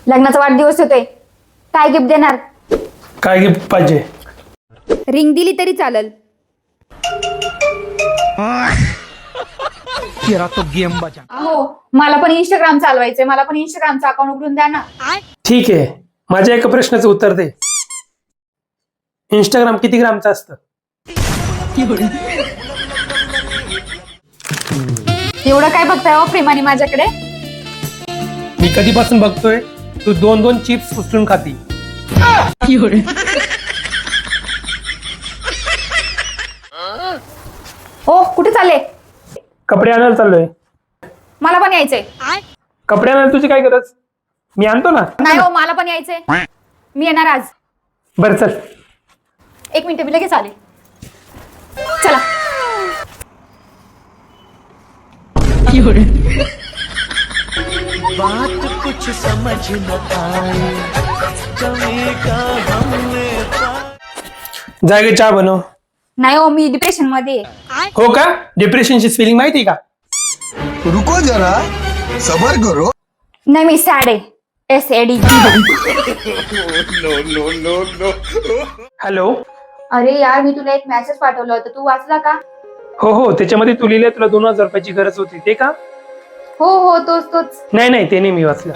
लग्नाचा वाढदिवस होतोय, काय गिफ्ट देणार? काय गिफ्ट पाहिजे? रिंग दिली तरी चालेल. हो, मला पण इंस्टाग्राम चालवायचंय, मला पण इंस्टाग्रामचं अकाउंट उघडून द्या ना. ठीक आहे, माझ्या एका प्रश्नाचं उत्तर दे. इंस्टाग्राम किती ग्रामचं असतं? एवढं काय बघताय हो प्रेमाने माझ्याकडे? मी कधीपासून बघतोय तू 2-2 चिप्स उचलून खाती. हो, कुठे चालले? कपडे आणायला चाललोय. मला पण यायचंय. कपडे आणायला तुझी काय गरज? मी आणतो ना. नाही हो, मला पण यायचंय. मी येणार आज. बरं चल. 1 मिनिट, मी लगेच आले. चला. बात कुछ समझ न आए कभी का हमने जागे चहा बनव. नाही हो, मी डिप्रेशन मध्ये आहे. हो का? डिप्रेशनची स्पेलिंग माहिती का? रुको जरा सबर करो. नाही, मी सॅड आहे. SAD. हॅलो. अरे यार, मी तुला एक मेसेज पाठवला होता, तू वाचला का? हो, त्याच्यामध्ये तू लिहिलंय तुला 2000 रुपयाची गरज होती, ते का? हो, तोच. नाही, ते नाही मी वाचलं.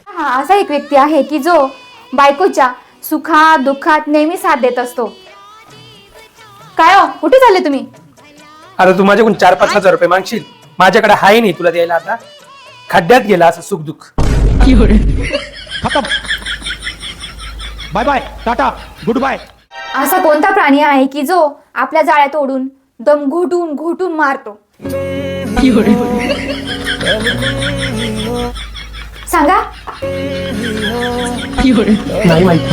हा, असा एक व्यक्ती आहे की जो बायकोच्या सुखात दुःखात नेहमी साथ देत असतो. काय हो, कुठे चालले तुम्ही? आता तू माझ्याकडून 4-5 हजार रुपये मागशील? माझ्याकडे हाय नाही तुला द्यायला. आता खड्ड्यात गेला असं सुख दुःख. Bye bye, tata, goodbye. असा कोणता प्राणी आहे की जो आपल्या जाळ्यात ओढून दम घोटून मारतो? सांगा. नाही माहिती.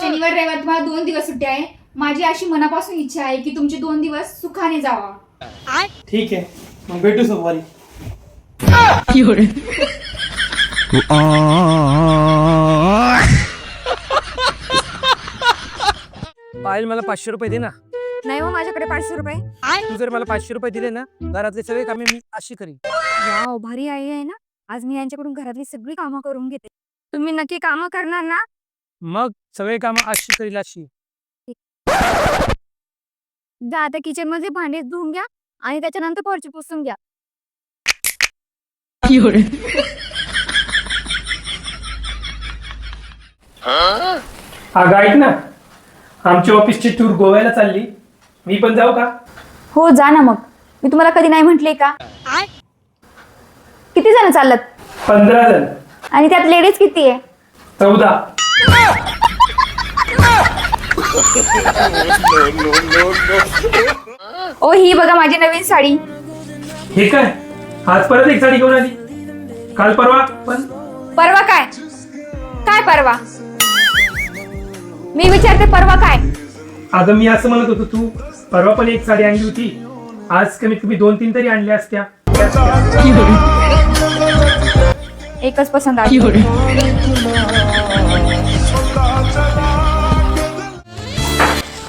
शनिवार रविवार तुम्हाला 2 दिवस सुट्टी आहे. माझी अशी मनापासून इच्छा आहे की तुमचे 2 दिवस सुखाने जावा. ठीक आहे, मग भेटू सोमवारी. पायल, मला 500 रुपये दे ना. नाही हो, माझ्याकडे 500 रुपये. तू जर मला 500 रुपये दिले ना, घरातले सगळे कामे मी अशी करीन. वाव, भारी आई आहे ना. आज मी यांच्याकडून घरातली सगळी कामं करून घेते. तुम्ही नक्की कामं करणार ना? मग सगळे कामं अशी करील अशी. जा, आता किचन मध्ये भांडे धुवून घ्या आणि त्याच्यानंतर फरची पुसून घ्या. अगं ऐक ना, आमच्या ऑफिसची टूर गोव्याला चालली, मी पण जाऊ का? हो, जा ना. मग मी तुम्हाला कधी नाही म्हटले का? किती जण चाललात? 15 जण. आणि त्यात लेडीज किती आहे? 14. ओ, ही बघा माझी नवीन साडी. हे काय? आज परत एक साडी घेऊन आली. काल परवा पण. परवा काय? काय परवा? मी विचारते परवा काय? अगं मी असं म्हणत होतो, तू परवा पण एक साडी आणली होती, आज कमीत कमी 2-3 तरी आणल्या असत्या. एकच पसंत आली.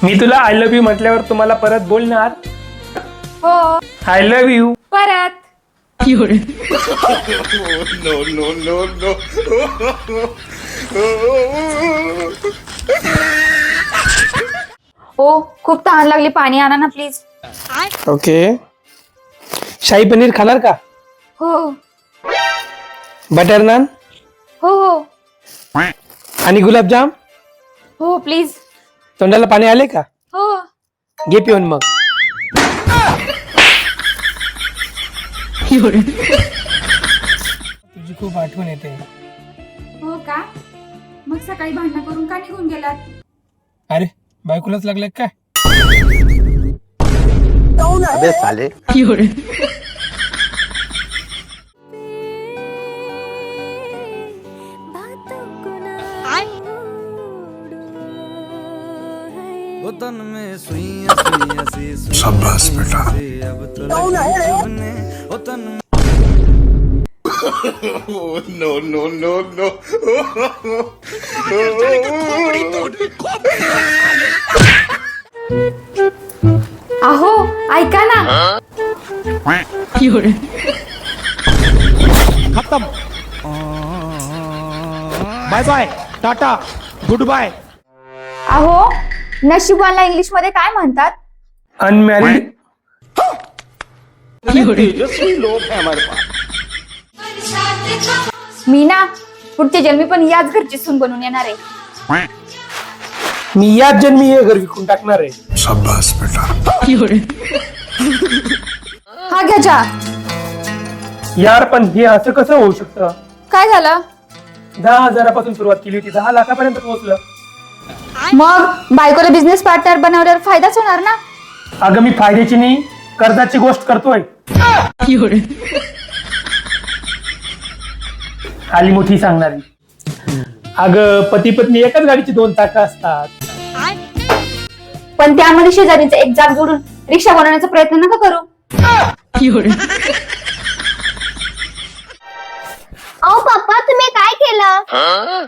मी तुला आय लव्ह यू म्हटल्यावर तुम्हाला परत बोलणार. हो, आय लव्ह यू. परत. हो, खूप तहान लागली, पाणी आणा ना प्लीज. ओके. शाही पनीर खाणार का? हो बटर नान हो आणि गुलाबजाम. हो प्लीज. तोंडाला पाणी आले का? हो. घे पिऊन मग. तुझी खूप आठवण येते. हो का? मग सकाळी भांडण करून का निघून गेलात? अरे, बायकोलाच लागले काय? अबे साले. तन में सुइयां सुइयां सी शाबाश बेटा. अब तो ओ तन नो नो नो नो अहो ऐका ना. खत्म. Bye bye tata goodbye. अहो नशिबाला इंग्लिश मध्ये काय म्हणतात? अनमॅरिड. मी ना पुढच्या जन्मी पण याच घरची सून बनून येणार आहे. मी याच जन्मी हे घर विकून टाकणार आहे. शाबाश बेटा. हा घ्या चहा. यार पण हे असं कसं होऊ शकतं? काय झालं? 10,000 सुरुवात केली होती, 10 लाखापर्यंत पोहोचलं. मग बायकोला बिझनेस पार्टनर बनवल्यावर फायदाच होणार ना. अगं मी फायद्याची नाही कर्जाची गोष्ट करतोय. आली मोठी सांगणारी. अगं पती पत्नी एकाच गाडीची 2 चाकं असतात. पण त्यामध्ये शेजारीचं एक जाग जोडून रिक्षा बनवण्याचा प्रयत्न नका करू. अहो पप्पा तुम्ही काय केलं?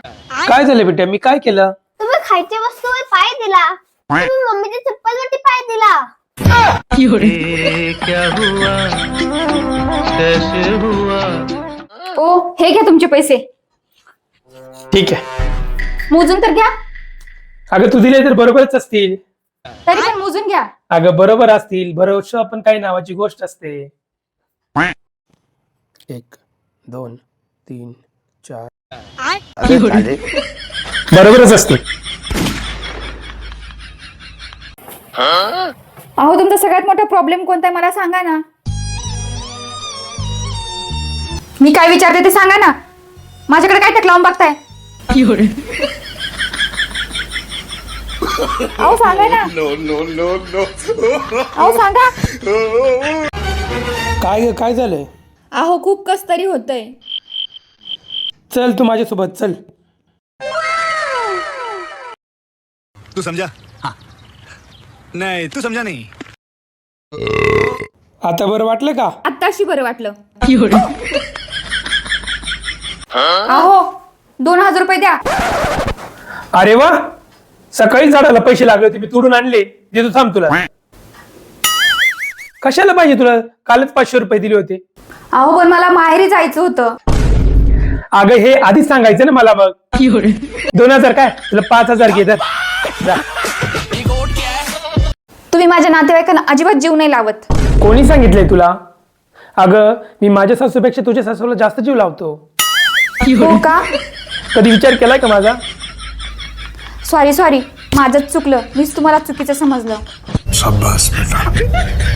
काय झालं बेटा? मी काय केलं? तुम्ही खायच्या वस्तूवर पाय दिला. तुम्ही मम्मीच्या चप्पलवरती पाय दिला. ये क्या हुआ कैसे हुआ. ओ हे घ्या तुमचे पैसे. ठीक आहे. मोजून तर घ्या. अगं तू दिले तर बरोबरच असतील. तरी पण मोजून घ्या. अगं बरोबर असतील. भरोसा पण काही नावाची गोष्ट असते. 1 2 3 4 अबे साले. बरोबरच असते. अहो तुमचा सगळ्यात मोठा प्रॉब्लेम कोणता आहे मला सांगा ना. मी काय विचारते ते सांगा ना. माझ्याकडे काय टक लावून बघताय? अहो सांगा ना. अहो सांगा. काय झालंय? अहो खूप कस तरी होतंय. चल तू माझ्यासोबत चल. तू समझा? हाँ. नहीं तू समझा नहीं. आता बरं वाटलं का? आत्ताशी बरं वाटलं. अहो 2,000 रुपये द्या. अरे वा, सकाळी झाडाला पैसे लागले होते, मी तोडून आणले. देतो थांब तुला. कशाला पाहिजे तुला? कालच 500 रुपये दिले होते. अहो पण मला माहेरी जायचं होतं. अगं हे आधीच सांगायचं ना मला. मग 2,000 काय, तुला 5,000 घे तर जा. तुम्ही माझ्या नातेवाईकांना अजिबात जीव नाही लावत. कोणी सांगितलंय तुला? अगं मी माझ्या सासूपेक्षा तुझ्या सासूला जास्त जीव लावतो. हो का? कधी विचार केलाय का माझा? सॉरी माझंच चुकलं. मीच तुम्हाला चुकीचं समजलं. शाबाश बेटा.